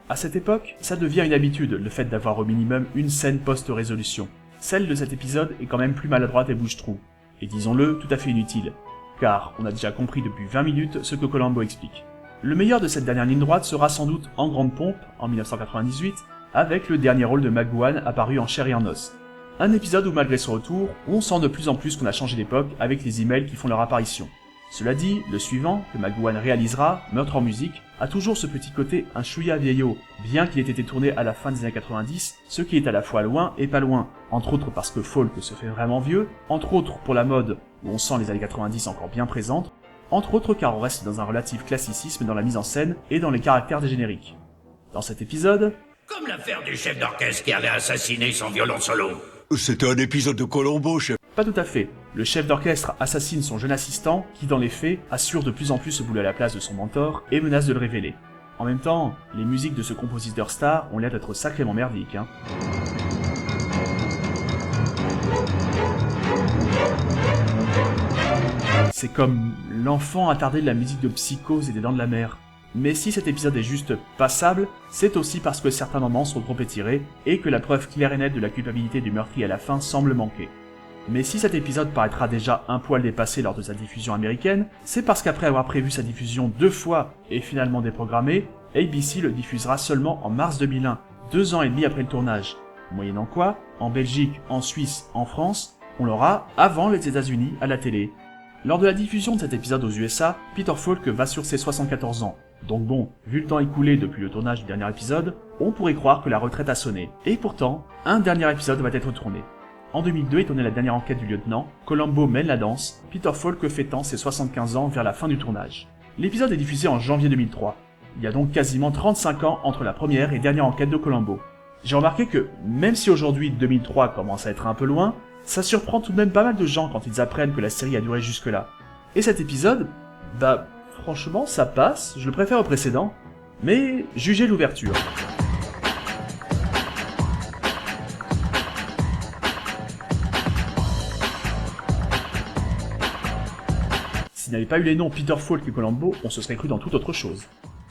À cette époque, ça devient une habitude, le fait d'avoir au minimum une scène post-résolution. Celle de cet épisode est quand même plus maladroite et bouche-trou. Et disons-le, tout à fait inutile. Car on a déjà compris depuis 20 minutes ce que Columbo explique. Le meilleur de cette dernière ligne droite sera sans doute en grande pompe, en 1998, avec le dernier rôle de McGowan apparu en chair et en os. Un épisode où malgré son retour, on sent de plus en plus qu'on a changé d'époque avec les emails qui font leur apparition. Cela dit, le suivant, que McGowan réalisera, Meurtre en musique, a toujours ce petit côté un chouïa vieillot, bien qu'il ait été tourné à la fin des années 90, ce qui est à la fois loin et pas loin, entre autres parce que Falk se fait vraiment vieux, entre autres pour la mode, où on sent les années 90 encore bien présentes, entre autres car on reste dans un relatif classicisme dans la mise en scène et dans les caractères des génériques. Dans cet épisode... Comme l'affaire du chef d'orchestre qui avait assassiné son violon solo. C'était un épisode de Columbo, chef. Pas tout à fait. Le chef d'orchestre assassine son jeune assistant, qui dans les faits assure de plus en plus ce boulot à la place de son mentor et menace de le révéler. En même temps, les musiques de ce compositeur star ont l'air d'être sacrément merdiques, hein. C'est comme l'enfant attardé de la musique de Psychose et des Dents de la Mer. Mais si cet épisode est juste passable, c'est aussi parce que certains moments sont trop étirés et que la preuve claire et nette de la culpabilité du meurtrier à la fin semble manquer. Mais si cet épisode paraîtra déjà un poil dépassé lors de sa diffusion américaine, c'est parce qu'après avoir prévu sa diffusion 2 fois et finalement déprogrammé, ABC le diffusera seulement en mars 2001, 2 ans et demi après le tournage. Moyennant quoi, en Belgique, en Suisse, en France, on l'aura avant les États-Unis à la télé. Lors de la diffusion de cet épisode aux USA, Peter Falk va sur ses 74 ans. Donc bon, vu le temps écoulé depuis le tournage du dernier épisode, on pourrait croire que la retraite a sonné. Et pourtant, un dernier épisode va être tourné. En 2002 est tournée la dernière enquête du lieutenant, Columbo mène la danse, Peter Falk fêtant ses 75 ans vers la fin du tournage. L'épisode est diffusé en janvier 2003. Il y a donc quasiment 35 ans entre la première et dernière enquête de Columbo. J'ai remarqué que, même si aujourd'hui 2003 commence à être un peu loin, ça surprend tout de même pas mal de gens quand ils apprennent que la série a duré jusque-là. Et cet épisode, bah franchement ça passe, je le préfère au précédent, mais jugez l'ouverture. S'il n'y avait pas eu les noms Peter Falk et Columbo, on se serait cru dans toute autre chose.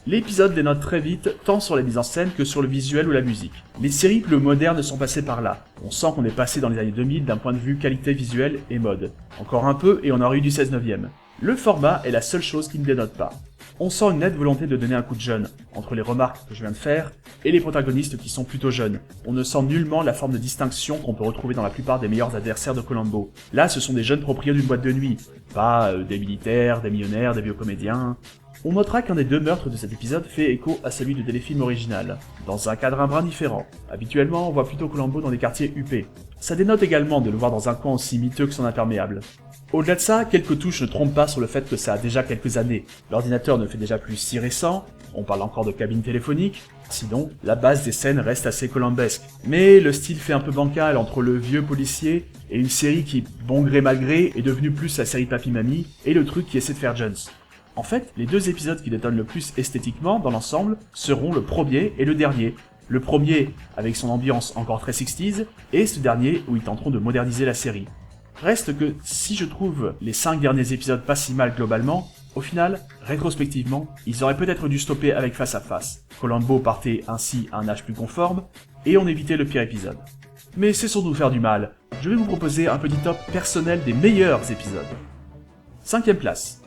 L'épisode dénote très vite, tant sur la mise en scène que sur le visuel ou la musique. Les séries plus modernes sont passées par là. On sent qu'on est passé dans les années 2000 d'un point de vue qualité visuelle et mode. Encore un peu et on aurait eu du 16/9. Le format est la seule chose qui ne dénote pas. On sent une nette volonté de donner un coup de jeune, entre les remarques que je viens de faire et les protagonistes qui sont plutôt jeunes. On ne sent nullement la forme de distinction qu'on peut retrouver dans la plupart des meilleurs adversaires de Columbo. Là, ce sont des jeunes propriétaires d'une boîte de nuit, pas des militaires, des millionnaires, des vieux comédiens. On notera qu'un des deux meurtres de cet épisode fait écho à celui du téléfilm original, dans un cadre un brin différent. Habituellement, on voit plutôt Columbo dans des quartiers huppés. Ça dénote également de le voir dans un coin aussi miteux que son imperméable. Au-delà de ça, quelques touches ne trompent pas sur le fait que ça a déjà quelques années. L'ordinateur ne fait déjà plus si récent, on parle encore de cabine téléphonique, sinon, la base des scènes reste assez columbesque. Mais le style fait un peu bancal entre le vieux policier et une série qui, bon gré mal gré, est devenue plus la série Papy-Mamie et le truc qui essaie de faire Jones. En fait, les deux épisodes qui détonnent le plus esthétiquement dans l'ensemble seront le premier et le dernier. Le premier avec son ambiance encore très 60s, et ce dernier où ils tenteront de moderniser la série. Reste que si je trouve les 5 derniers épisodes pas si mal globalement, au final, rétrospectivement, ils auraient peut-être dû stopper avec Face à Face. Columbo partait ainsi à un âge plus conforme, et on évitait le pire épisode. Mais c'est sans nous faire du mal, je vais vous proposer un petit top personnel des meilleurs épisodes. 5ème place.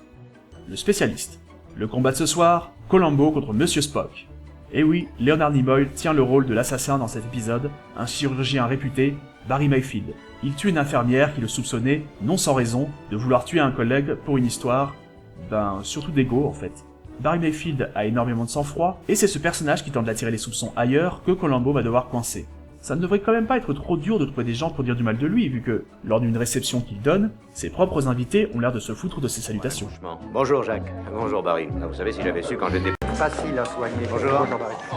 Le spécialiste. Le combat de ce soir, Columbo contre Monsieur Spock. Et oui, Leonard Nimoy tient le rôle de l'assassin dans cet épisode, un chirurgien réputé, Barry Mayfield. Il tue une infirmière qui le soupçonnait, non sans raison, de vouloir tuer un collègue pour une histoire, surtout d'ego en fait. Barry Mayfield a énormément de sang-froid, et c'est ce personnage qui tente d'attirer les soupçons ailleurs que Columbo va devoir coincer. Ça ne devrait quand même pas être trop dur de trouver des gens pour dire du mal de lui, vu que, lors d'une réception qu'il donne, ses propres invités ont l'air de se foutre de ses salutations. Bonjour Jacques. Bonjour Barry. Vous savez, si j'avais su quand j'étais... Facile à soigner. Bonjour.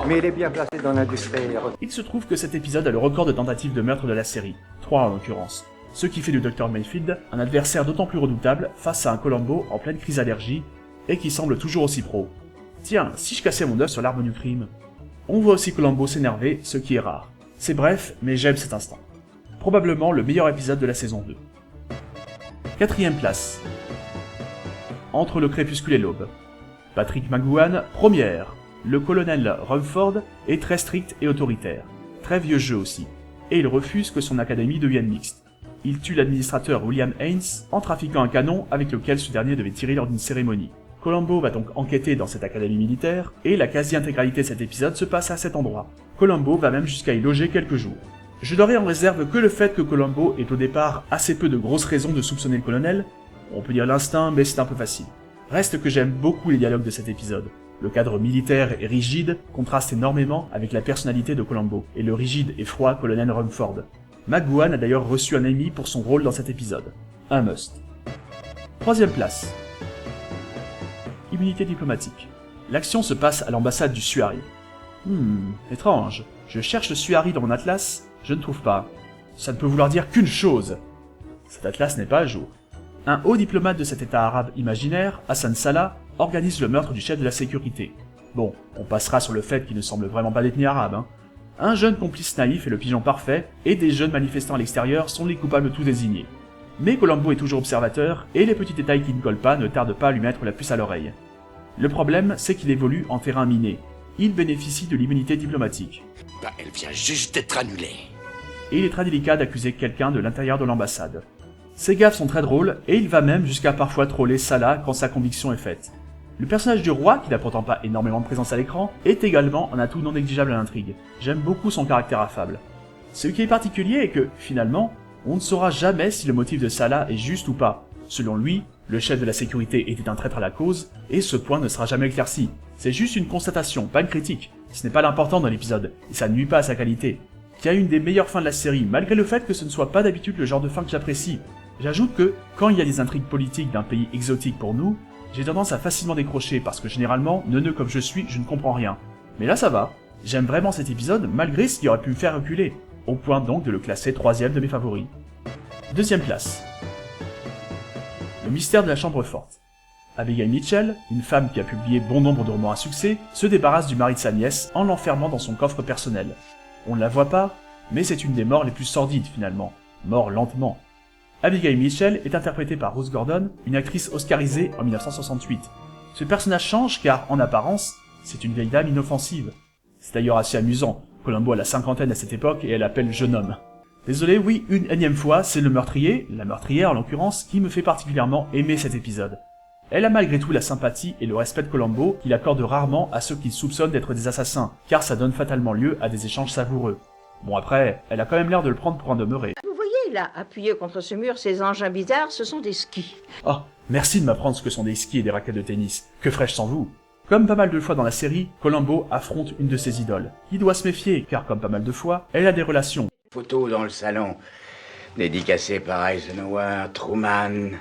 Mais il est bien placé dans l'industrie. Il se trouve que cet épisode a le record de tentatives de meurtre de la série, 3 en l'occurrence. Ce qui fait du Dr Mayfield un adversaire d'autant plus redoutable face à un Columbo en pleine crise d'allergie, et qui semble toujours aussi pro. Tiens, si je cassais mon œuf sur l'arbre du crime. On voit aussi Columbo s'énerver, ce qui est rare. C'est bref, mais j'aime cet instant. Probablement le meilleur épisode de la saison 2. 4ème place. Entre le crépuscule et l'aube. Patrick McGoohan, première. Le colonel Rumford est très strict et autoritaire. Très vieux jeu aussi. Et il refuse que son académie devienne mixte. Il tue l'administrateur William Haynes en trafiquant un canon avec lequel ce dernier devait tirer lors d'une cérémonie. Columbo va donc enquêter dans cette académie militaire, et la quasi-intégralité de cet épisode se passe à cet endroit. Columbo va même jusqu'à y loger quelques jours. Je n'aurai en réserve que le fait que Columbo ait au départ assez peu de grosses raisons de soupçonner le colonel. On peut dire l'instinct, mais c'est un peu facile. Reste que j'aime beaucoup les dialogues de cet épisode. Le cadre militaire et rigide contraste énormément avec la personnalité de Columbo, et le rigide et froid colonel Rumford. McGoohan a d'ailleurs reçu un Emmy pour son rôle dans cet épisode. Un must. 3ème place. Immunité diplomatique. L'action se passe à l'ambassade du Suari. Étrange. Je cherche le Suari dans mon atlas, je ne trouve pas. Ça ne peut vouloir dire qu'une chose. Cet atlas n'est pas à jour. Un haut diplomate de cet état arabe imaginaire, Hassan Salah, organise le meurtre du chef de la sécurité. Bon, on passera sur le fait qu'il ne semble vraiment pas d'ethnie arabe, hein. Un jeune complice naïf est le pigeon parfait, et des jeunes manifestants à l'extérieur sont les coupables tout désignés. Mais Columbo est toujours observateur, et les petits détails qui ne collent pas ne tardent pas à lui mettre la puce à l'oreille. Le problème, c'est qu'il évolue en terrain miné. Il bénéficie de l'immunité diplomatique. Elle vient juste d'être annulée. Et il est très délicat d'accuser quelqu'un de l'intérieur de l'ambassade. Ses gaffes sont très drôles, et il va même jusqu'à parfois troller Salah quand sa conviction est faite. Le personnage du roi, qui n'a pourtant pas énormément de présence à l'écran, est également un atout non négligeable à l'intrigue. J'aime beaucoup son caractère affable. Ce qui est particulier est que, finalement, on ne saura jamais si le motif de Salah est juste ou pas. Selon lui, le chef de la sécurité était un traître à la cause, et ce point ne sera jamais éclairci. C'est juste une constatation, pas une critique. Ce n'est pas l'important dans l'épisode, et ça ne nuit pas à sa qualité. Qui a une des meilleures fins de la série, malgré le fait que ce ne soit pas d'habitude le genre de fin que j'apprécie. J'ajoute que, quand il y a des intrigues politiques d'un pays exotique pour nous, j'ai tendance à facilement décrocher parce que généralement, neuneux comme je suis, je ne comprends rien. Mais là ça va. J'aime vraiment cet épisode malgré ce qui aurait pu me faire reculer. Au point donc de le classer 3ème de mes favoris. 2ème place. Le mystère de la chambre forte. Abigail Mitchell, une femme qui a publié bon nombre de romans à succès, se débarrasse du mari de sa nièce en l'enfermant dans son coffre personnel. On ne la voit pas, mais c'est une des morts les plus sordides finalement. Mort lentement. Abigail Mitchell est interprétée par Ruth Gordon, une actrice oscarisée en 1968. Ce personnage change car, en apparence, C'est une vieille dame inoffensive. C'est d'ailleurs assez amusant, Columbo a la cinquantaine à cette époque et elle appelle jeune homme. Désolé, oui, une énième fois, c'est le meurtrier, la meurtrière en l'occurrence, qui me fait particulièrement aimer cet épisode. Elle a malgré tout la sympathie et le respect de Columbo qu'il accorde rarement à ceux qu'il soupçonne d'être des assassins, car ça donne fatalement lieu à des échanges savoureux. Bon après, elle a quand même l'air de le prendre pour un demeuré. Vous voyez là, appuyés contre ce mur, ces engins bizarres, ce sont des skis. Oh, merci de m'apprendre ce que sont des skis et des raquettes de tennis. Que ferais-je sans vous? Comme pas mal de fois dans la série, Columbo affronte une de ses idoles. Il doit se méfier, car comme pas mal de fois, elle a des relations. Photos dans le salon, dédicacées par Eisenhower, Truman,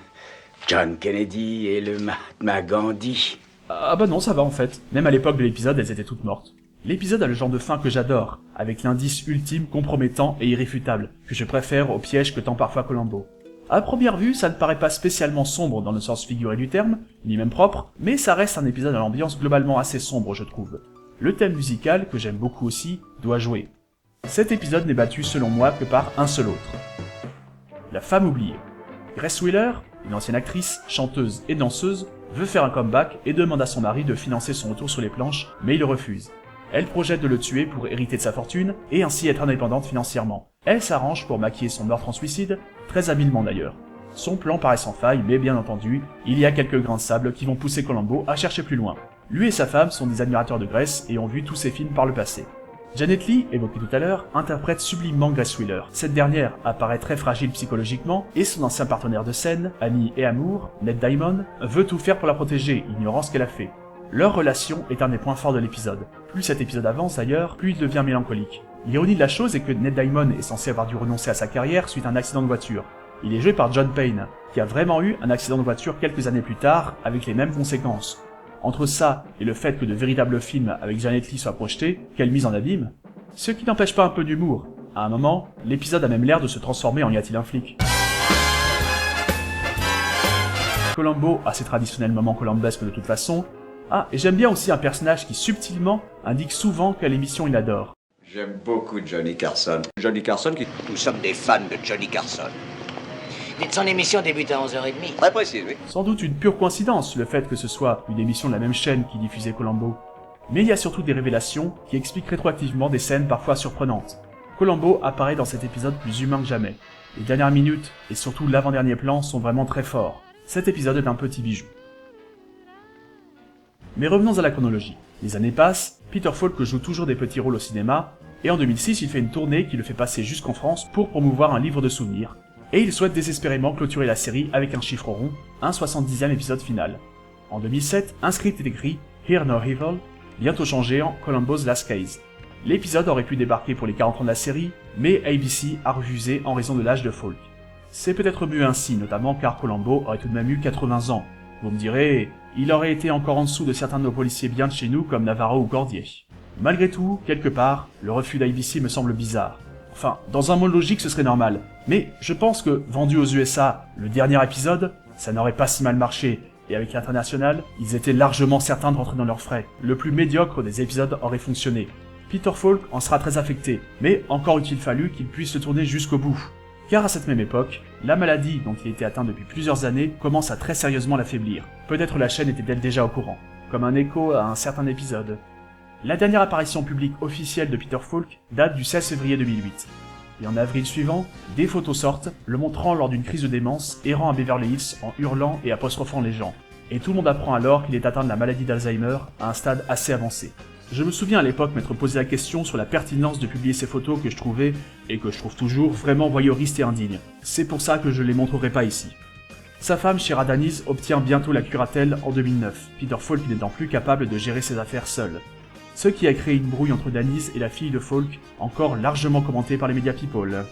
John Kennedy et le Mahatma Gandhi. Ah bah non, ça va en fait. Même à l'époque de l'épisode, elles étaient toutes mortes. L'épisode a le genre de fin que j'adore, avec l'indice ultime compromettant et irréfutable, que je préfère au piège que tend parfois Columbo. À première vue, ça ne paraît pas spécialement sombre dans le sens figuré du terme, ni même propre, mais ça reste un épisode à l'ambiance globalement assez sombre, je trouve. Le thème musical, que j'aime beaucoup aussi, doit jouer. Cet épisode n'est battu selon moi que par un seul autre. La femme oubliée. Grace Wheeler, une ancienne actrice, chanteuse et danseuse, veut faire un comeback et demande à son mari de financer son retour sur les planches, mais il refuse. Elle projette de le tuer pour hériter de sa fortune et ainsi être indépendante financièrement. Elle s'arrange pour maquiller son meurtre en suicide, très habilement d'ailleurs. Son plan paraît sans faille, mais bien entendu, il y a quelques grains de sable qui vont pousser Columbo à chercher plus loin. Lui et sa femme sont des admirateurs de Grace et ont vu tous ses films par le passé. Janet Leigh, évoquée tout à l'heure, interprète sublimement Grace Wheeler. Cette dernière apparaît très fragile psychologiquement et son ancien partenaire de scène, ami et amour, Ned Diamond, veut tout faire pour la protéger, ignorant ce qu'elle a fait. Leur relation est un des points forts de l'épisode. Plus cet épisode avance d'ailleurs, plus il devient mélancolique. L'ironie de la chose est que Ned Diamond est censé avoir dû renoncer à sa carrière suite à un accident de voiture. Il est joué par John Payne, qui a vraiment eu un accident de voiture quelques années plus tard, avec les mêmes conséquences. Entre ça et le fait que de véritables films avec Janet Leigh soient projetés, quelle mise en abîme. Ce qui n'empêche pas un peu d'humour. À un moment, l'épisode a même l'air de se transformer en Y a-t-il un flic. Columbo a ses traditionnels moments columbesques de toute façon. Ah, et j'aime bien aussi un personnage qui subtilement indique souvent quelle émission il adore. J'aime beaucoup Johnny Carson. Johnny Carson qui... Nous sommes des fans de Johnny Carson. Dites, son émission débute à 11h30. Très précis, oui. Sans doute une pure coïncidence, le fait que ce soit une émission de la même chaîne qui diffusait Columbo. Mais il y a surtout des révélations qui expliquent rétroactivement des scènes parfois surprenantes. Columbo apparaît dans cet épisode plus humain que jamais. Les dernières minutes, et surtout l'avant-dernier plan, sont vraiment très forts. Cet épisode est un petit bijou. Mais revenons à la chronologie. Les années passent, Peter Falk joue toujours des petits rôles au cinéma, et en 2006 il fait une tournée qui le fait passer jusqu'en France pour promouvoir un livre de souvenirs, et il souhaite désespérément clôturer la série avec un chiffre rond, un 70e épisode final. En 2007, un script est écrit, Hear No Evil, bientôt changé en Columbo's Last Case. L'épisode aurait pu débarquer pour les 40 ans de la série, mais ABC a refusé en raison de l'âge de Falk. C'est peut-être mieux ainsi, notamment car Columbo aurait tout de même eu 80 ans. Vous me direz, il aurait été encore en dessous de certains de nos policiers bien de chez nous comme Navarro ou Cordier. Malgré tout, quelque part, le refus d'ABC me semble bizarre. Enfin, dans un monde logique ce serait normal, mais je pense que, vendu aux USA, le dernier épisode, ça n'aurait pas si mal marché, et avec l'international, ils étaient largement certains de rentrer dans leurs frais. Le plus médiocre des épisodes aurait fonctionné. Peter Falk en sera très affecté, mais encore eût-il fallu qu'il puisse le tourner jusqu'au bout. Car à cette même époque, la maladie dont il était atteint depuis plusieurs années commence à très sérieusement l'affaiblir. Peut-être la chaîne était-elle déjà au courant, comme un écho à un certain épisode. La dernière apparition publique officielle de Peter Falk date du 16 février 2008. Et en avril suivant, des photos sortent, le montrant lors d'une crise de démence, errant à Beverly Hills en hurlant et apostrophant les gens. Et tout le monde apprend alors qu'il est atteint de la maladie d'Alzheimer à un stade assez avancé. Je me souviens à l'époque m'être posé la question sur la pertinence de publier ces photos que je trouvais, et que je trouve toujours, vraiment voyeuristes et indignes. C'est pour ça que je les montrerai pas ici. Sa femme, Shira Danis, obtient bientôt la curatelle en 2009, Peter Falk n'étant plus capable de gérer ses affaires seul. Ce qui a créé une brouille entre Danis et la fille de Falk, encore largement commentée par les médias people.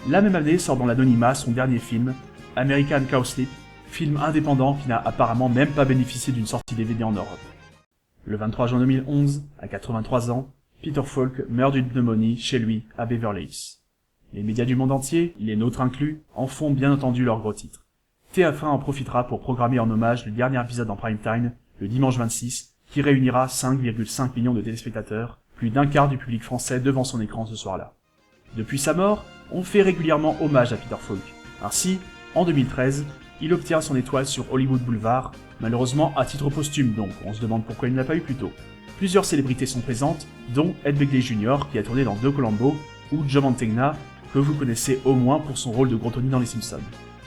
La même année sort dans l'anonymat son dernier film, American Cowslip, film indépendant qui n'a apparemment même pas bénéficié d'une sortie DVD en Europe. Le 23 juin 2011, à 83 ans, Peter Falk meurt d'une pneumonie chez lui à Beverly Hills. Les médias du monde entier, les nôtres inclus, en font bien entendu leur gros titre. TF1 en profitera pour programmer en hommage le dernier épisode en prime time, le dimanche 26, qui réunira 5,5 millions de téléspectateurs, plus d'un quart du public français devant son écran ce soir-là. Depuis sa mort, on fait régulièrement hommage à Peter Falk. Ainsi, en 2013, Il obtient son étoile sur Hollywood Boulevard, malheureusement à titre posthume donc, on se demande pourquoi il ne l'a pas eu plus tôt. Plusieurs célébrités sont présentes, dont Ed Begley Jr. qui a tourné dans 2 Columbo, ou Joe Mantegna, que vous connaissez au moins pour son rôle de Gros Tony dans Les Simpsons.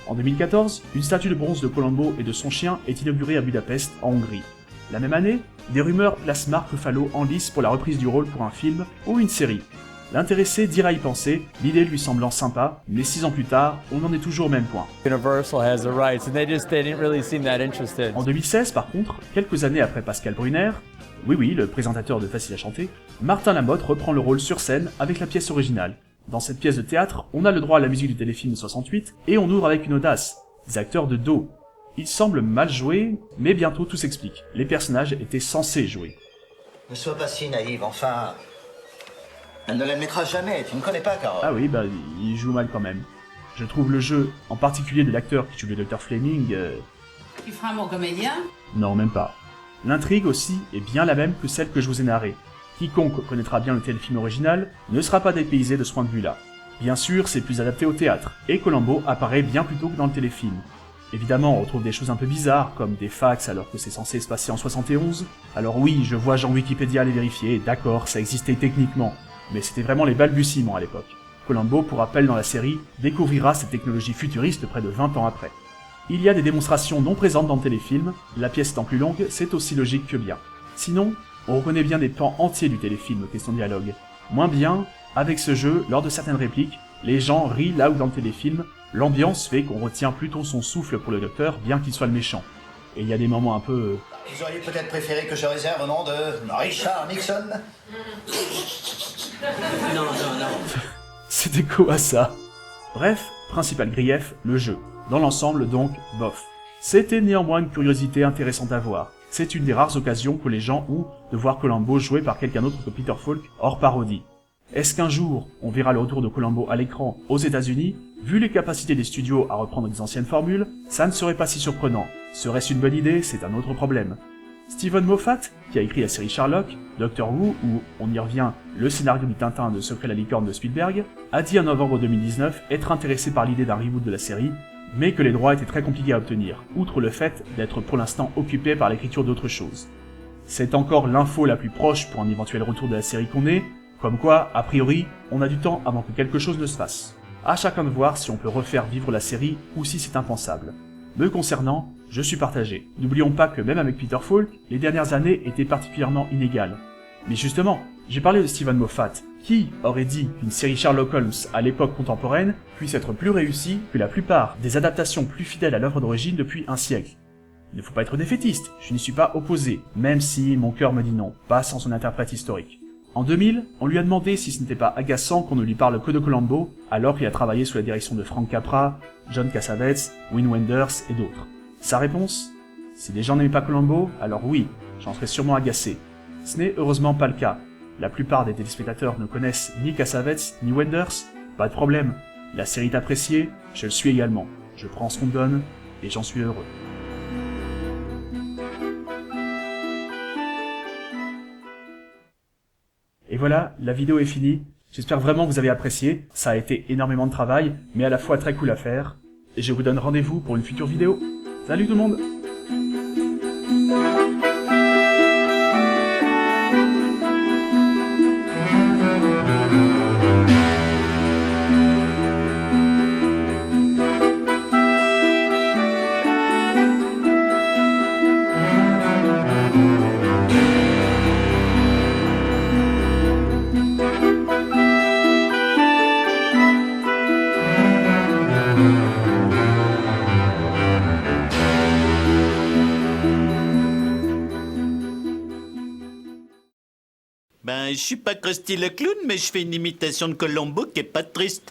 En 2014, une statue de bronze de Columbo et de son chien est inaugurée à Budapest, en Hongrie. La même année, des rumeurs placent Mark Ruffalo en lice pour la reprise du rôle pour un film ou une série. L'intéressé dira y penser, l'idée lui semblant sympa, mais 6 ans plus tard, on en est toujours au même point. Universal has the rights and they didn't really seem that interested. En 2016, par contre, quelques années après Pascal Brunner, oui, le présentateur de Facile à chanter, Martin Lamotte reprend le rôle sur scène avec la pièce originale. Dans cette pièce de théâtre, on a le droit à la musique du téléfilm de 68, et on ouvre avec une audace, des acteurs de dos. Il semble mal joué, mais bientôt tout s'explique. Les personnages étaient censés jouer. Ne sois pas si naïve, enfin... Elle ne l'admettra jamais, tu ne connais pas Carole. Ah oui, il joue mal quand même. Je trouve le jeu, en particulier de l'acteur qui joue le Dr Fleming... Tu feras mon comédien? Non, même pas. L'intrigue aussi est bien la même que celle que je vous ai narrée. Quiconque connaîtra bien le téléfilm original ne sera pas dépaysé de ce point de vue-là. Bien sûr, c'est plus adapté au théâtre, et Columbo apparaît bien plus tôt que dans le téléfilm. Évidemment, on retrouve des choses un peu bizarres, comme des fax alors que c'est censé se passer en 71. Alors oui, je vois Jean Wikipédia les vérifier, d'accord, ça existait techniquement, mais c'était vraiment les balbutiements à l'époque. Columbo, pour rappel dans la série, découvrira cette technologie futuriste près de 20 ans après. Il y a des démonstrations non présentes dans le téléfilm, la pièce étant plus longue, c'est aussi logique que bien. Sinon, on reconnaît bien des pans entiers du téléfilm question dialogue. Moins bien, avec ce jeu, lors de certaines répliques, les gens rient là où dans le téléfilm, l'ambiance fait qu'on retient plutôt son souffle pour le docteur, bien qu'il soit le méchant. Et il y a des moments un peu... Vous auriez peut-être préféré que je réserve au nom de Richard Nixon? Non. C'était quoi ça? Bref, principal grief, le jeu. Dans l'ensemble donc, bof. C'était néanmoins une curiosité intéressante à voir. C'est une des rares occasions que les gens ont de voir Columbo joué par quelqu'un d'autre que Peter Falk, hors parodie. Est-ce qu'un jour, on verra le retour de Columbo à l'écran aux États-Unis? Vu les capacités des studios à reprendre des anciennes formules, ça ne serait pas si surprenant. Serait-ce une bonne idée? C'est un autre problème. Steven Moffat, qui a écrit la série Sherlock, Doctor Who ou, on y revient, le scénario du Tintin de Secret la licorne de Spielberg, a dit en novembre 2019 être intéressé par l'idée d'un reboot de la série, mais que les droits étaient très compliqués à obtenir, outre le fait d'être pour l'instant occupé par l'écriture d'autres choses. C'est encore l'info la plus proche pour un éventuel retour de la série qu'on ait, comme quoi, a priori, on a du temps avant que quelque chose ne se fasse. À chacun de voir si on peut refaire vivre la série ou si c'est impensable. Me concernant, je suis partagé. N'oublions pas que même avec Peter Falk, les dernières années étaient particulièrement inégales. Mais justement, j'ai parlé de Steven Moffat. Qui aurait dit qu'une série Sherlock Holmes à l'époque contemporaine puisse être plus réussie que la plupart des adaptations plus fidèles à l'œuvre d'origine depuis un siècle? Il ne faut pas être défaitiste, je n'y suis pas opposé, même si mon cœur me dit non, pas sans son interprète historique. En 2000, on lui a demandé si ce n'était pas agaçant qu'on ne lui parle que de Columbo, alors qu'il a travaillé sous la direction de Frank Capra, John Cassavetes, Wim Wenders et d'autres. Sa réponse? Si les gens n'aimaient pas Columbo, alors oui, j'en serais sûrement agacé. Ce n'est heureusement pas le cas. La plupart des téléspectateurs ne connaissent ni Cassavetes ni Wenders, pas de problème. La série est appréciée, je le suis également. Je prends ce qu'on me donne, et j'en suis heureux. Et voilà, la vidéo est finie. J'espère vraiment que vous avez apprécié. Ça a été énormément de travail, mais à la fois très cool à faire. Et je vous donne rendez-vous pour une future vidéo. Salut tout le monde! Ben, je suis pas Krusty le clown, mais je fais une imitation de Columbo qui est pas triste.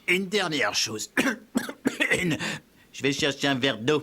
Une dernière chose. Je vais chercher un verre d'eau.